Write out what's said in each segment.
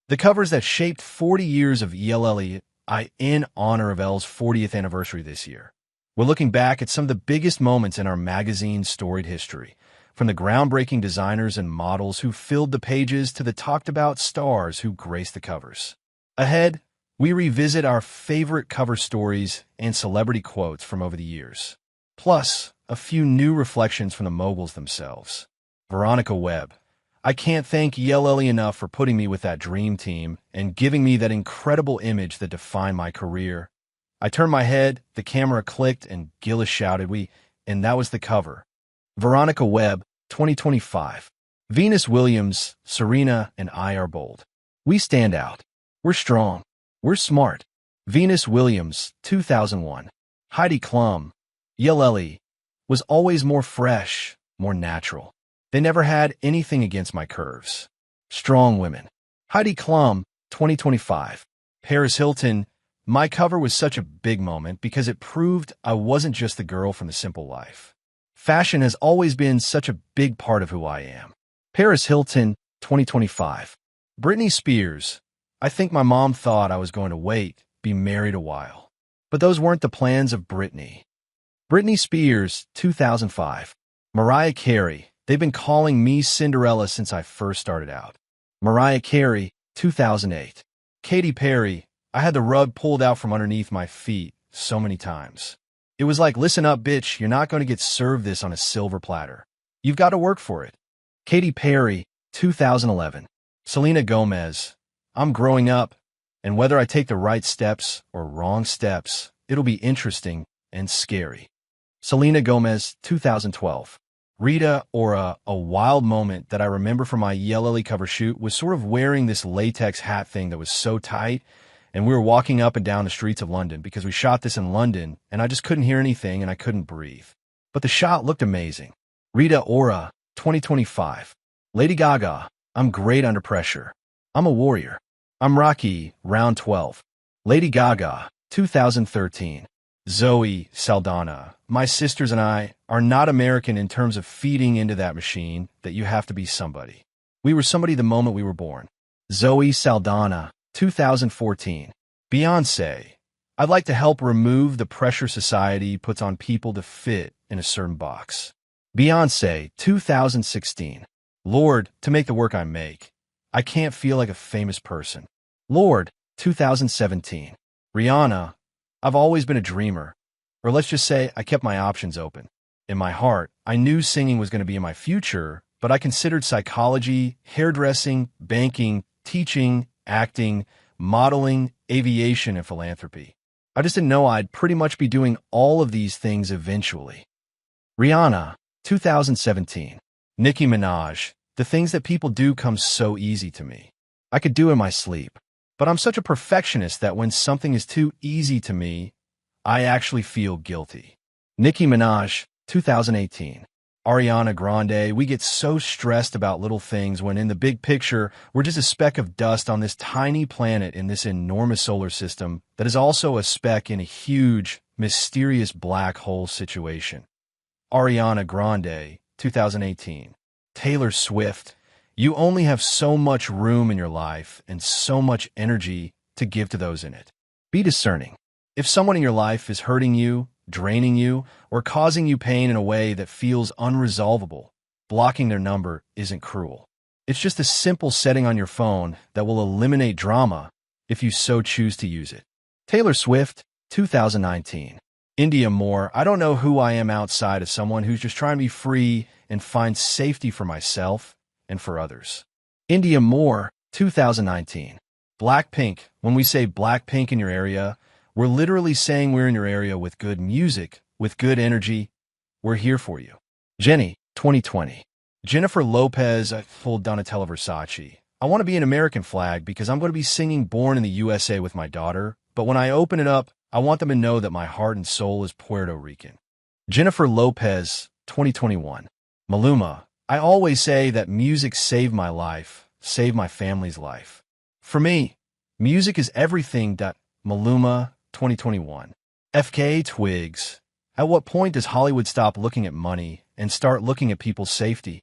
The covers that shaped 40 years of ELLE in honor of Elle's 40th anniversary this year. We're looking back at some of the biggest moments in our magazine's storied history, from the groundbreaking designers and models who filled the pages to the talked-about stars who graced the covers. Ahead, we revisit our favorite cover stories and celebrity quotes from over the years, plus a few new reflections from the moguls themselves. Veronica Webb. I can't thank ELLE enough for putting me with that dream team and giving me that incredible image that defined my career. I turned my head, the camera clicked, and Gillis shouted, and that was the cover. Veronica Webb, 2025. Venus Williams, Serena, and I are bold. We stand out. We're strong. We're smart. Venus Williams, 2001. Heidi Klum. ELLE was always more fresh, more natural. They never had anything against my curves. Strong women. Heidi Klum, 2025. Paris Hilton. My cover was such a big moment because it proved I wasn't just the girl from the simple life. Fashion has always been such a big part of who I am. Paris Hilton, 2025. Britney Spears. I think my mom thought I was going to be married a while. But those weren't the plans of Britney. Britney Spears, 2005. Mariah Carey. They've been calling me Cinderella since I first started out. Mariah Carey, 2008. Katy Perry. I had the rug pulled out from underneath my feet so many times. It was like, listen up, bitch, you're not going to get served this on a silver platter. You've got to work for it. Katy Perry, 2011. Selena Gomez. I'm growing up, and whether I take the right steps or wrong steps, it'll be interesting and scary. Selena Gomez, 2012. Rita Ora. A wild moment that I remember from my ELLE cover shoot was sort of wearing this latex hat thing that was so tight, and we were walking up and down the streets of London because we shot this in London, and I just couldn't hear anything and I couldn't breathe. But the shot looked amazing. Rita Ora, 2025. Lady Gaga. I'm great under pressure. I'm a warrior. I'm Rocky, round 12. Lady Gaga, 2013. Zoe Saldana. My sisters and I are not American in terms of feeding into that machine that you have to be somebody. We were somebody the moment we were born. Zoe Saldana, 2014. Beyoncé. I'd like to help remove the pressure society puts on people to fit in a certain box. Beyoncé, 2016. Lord, to make the work I make, I can't feel like a famous person. Lord, 2017. Rihanna. I've always been a dreamer. Or let's just say I kept my options open. In my heart, I knew singing was going to be in my future, but I considered psychology, hairdressing, banking, teaching, acting, modeling, aviation, and philanthropy. I just didn't know I'd pretty much be doing all of these things eventually. Rihanna, 2017. Nicki Minaj. The things that people do come so easy to me. I could do in my sleep. But I'm such a perfectionist that when something is too easy to me, I actually feel guilty. Nicki Minaj, 2018. Ariana Grande. We get so stressed about little things when in the big picture, we're just a speck of dust on this tiny planet in this enormous solar system that is also a speck in a huge, mysterious black hole situation. Ariana Grande, 2018. Taylor Swift. You only have so much room in your life and so much energy to give to those in it. Be discerning. If someone in your life is hurting you, draining you, or causing you pain in a way that feels unresolvable, blocking their number isn't cruel. It's just a simple setting on your phone that will eliminate drama if you so choose to use it. Taylor Swift, 2019. India Moore. I don't know who I am outside of someone who's just trying to be free and find safety for myself and for others. India Moore, 2019. Blackpink. When we say Blackpink in your area, we're literally saying we're in your area with good music, with good energy. We're here for you. Jenny, 2020. Jennifer Lopez, full Donatella Versace. I want to be an American flag because I'm going to be singing Born in the USA with my daughter, but when I open it up, I want them to know that my heart and soul is Puerto Rican. Jennifer Lopez, 2021. Maluma. I always say that music saved my life, saved my family's life. For me, music is everything. Maluma, 2021. FKA Twigs. At what point does Hollywood stop looking at money and start looking at people's safety?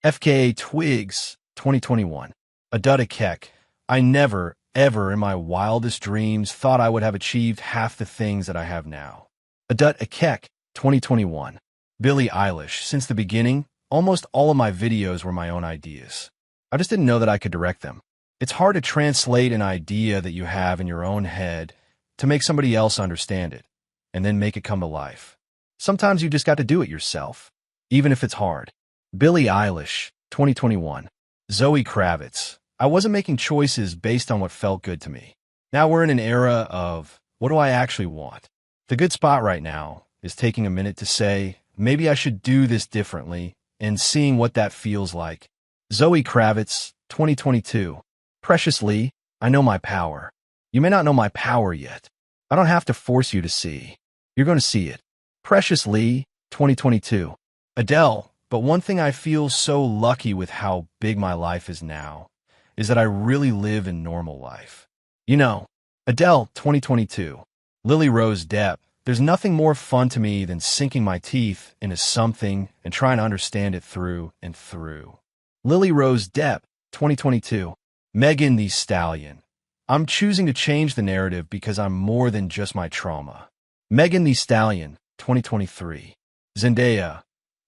FKA Twigs, 2021. Adutta Keck. I never, ever in my wildest dreams thought I would have achieved half the things that I have now. Adut Akek, 2021. Billie Eilish. Since the beginning, almost all of my videos were my own ideas. I just didn't know that I could direct them. It's hard to translate an idea that you have in your own head to make somebody else understand it, and then make it come to life. Sometimes you just got to do it yourself, even if it's hard. Billie Eilish, 2021. Zoe Kravitz. I wasn't making choices based on what felt good to me. Now we're in an era of, what do I actually want? The good spot right now is taking a minute to say, maybe I should do this differently, and seeing what that feels like. Zoe Kravitz, 2022. Precious Lee, I know my power. You may not know my power yet. I don't have to force you to see. You're going to see it. Precious Lee, 2022. Adele, but one thing I feel so lucky with how big my life is now is that I really live in normal life. You know, Adele, 2022. Lily Rose Depp. There's nothing more fun to me than sinking my teeth into something and trying to understand it through and through. Lily Rose Depp, 2022. Megan Thee Stallion. I'm choosing to change the narrative because I'm more than just my trauma. Megan Thee Stallion, 2023. Zendaya.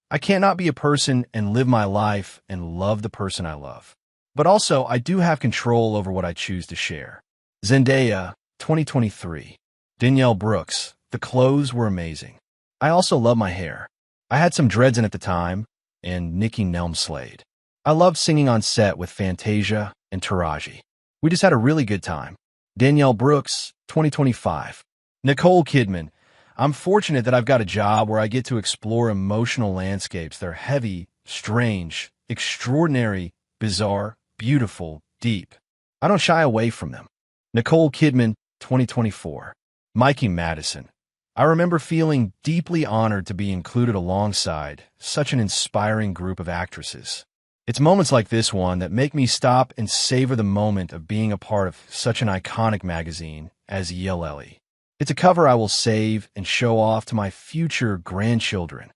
I cannot be a person and live my life and love the person I love. But also, I do have control over what I choose to share. Zendaya, 2023. Danielle Brooks. The clothes were amazing. I also love my hair. I had some dreads in at the time, and Nikki Nelmslade. I loved singing on set with Fantasia and Taraji. We just had a really good time. Danielle Brooks, 2025. Nicole Kidman. I'm fortunate that I've got a job where I get to explore emotional landscapes that are heavy, strange, extraordinary, bizarre, beautiful, deep. I don't shy away from them. Nicole Kidman, 2024. Mikey Madison. I remember feeling deeply honored to be included alongside such an inspiring group of actresses. It's moments like this one that make me stop and savor the moment of being a part of such an iconic magazine as ELLE. It's a cover I will save and show off to my future grandchildren.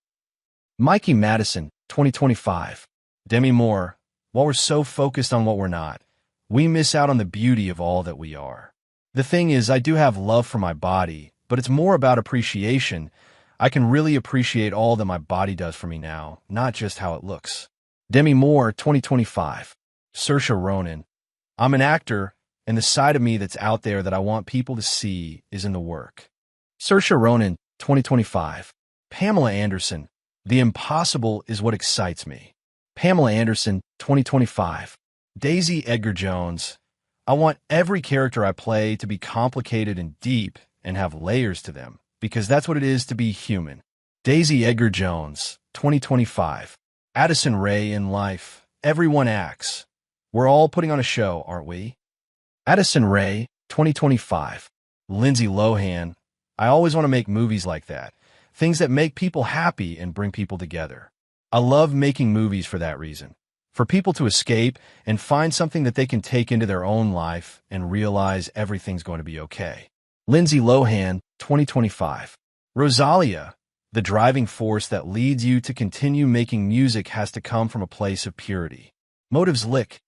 Mikey Madison, 2025. Demi Moore. While we're so focused on what we're not, we miss out on the beauty of all that we are. The thing is, I do have love for my body, but it's more about appreciation. I can really appreciate all that my body does for me now, not just how it looks. Demi Moore, 2025. Saoirse Ronan. I'm an actor, and the side of me that's out there that I want people to see is in the work. Saoirse Ronan, 2025. Pamela Anderson. The impossible is what excites me. Pamela Anderson, 2025. Daisy Edgar Jones. I want every character I play to be complicated and deep and have layers to them, because that's what it is to be human. Daisy Edgar Jones, 2025. Addison Rae in life. Everyone acts. We're all putting on a show, aren't we? Addison Rae, 2025. Lindsay Lohan. I always want to make movies like that. Things that make people happy and bring people together. I love making movies for that reason. For people to escape and find something that they can take into their own life and realize everything's going to be okay. Lindsay Lohan, 2025. Rosalia. The driving force that leads you to continue making music has to come from a place of purity. Motives Lick,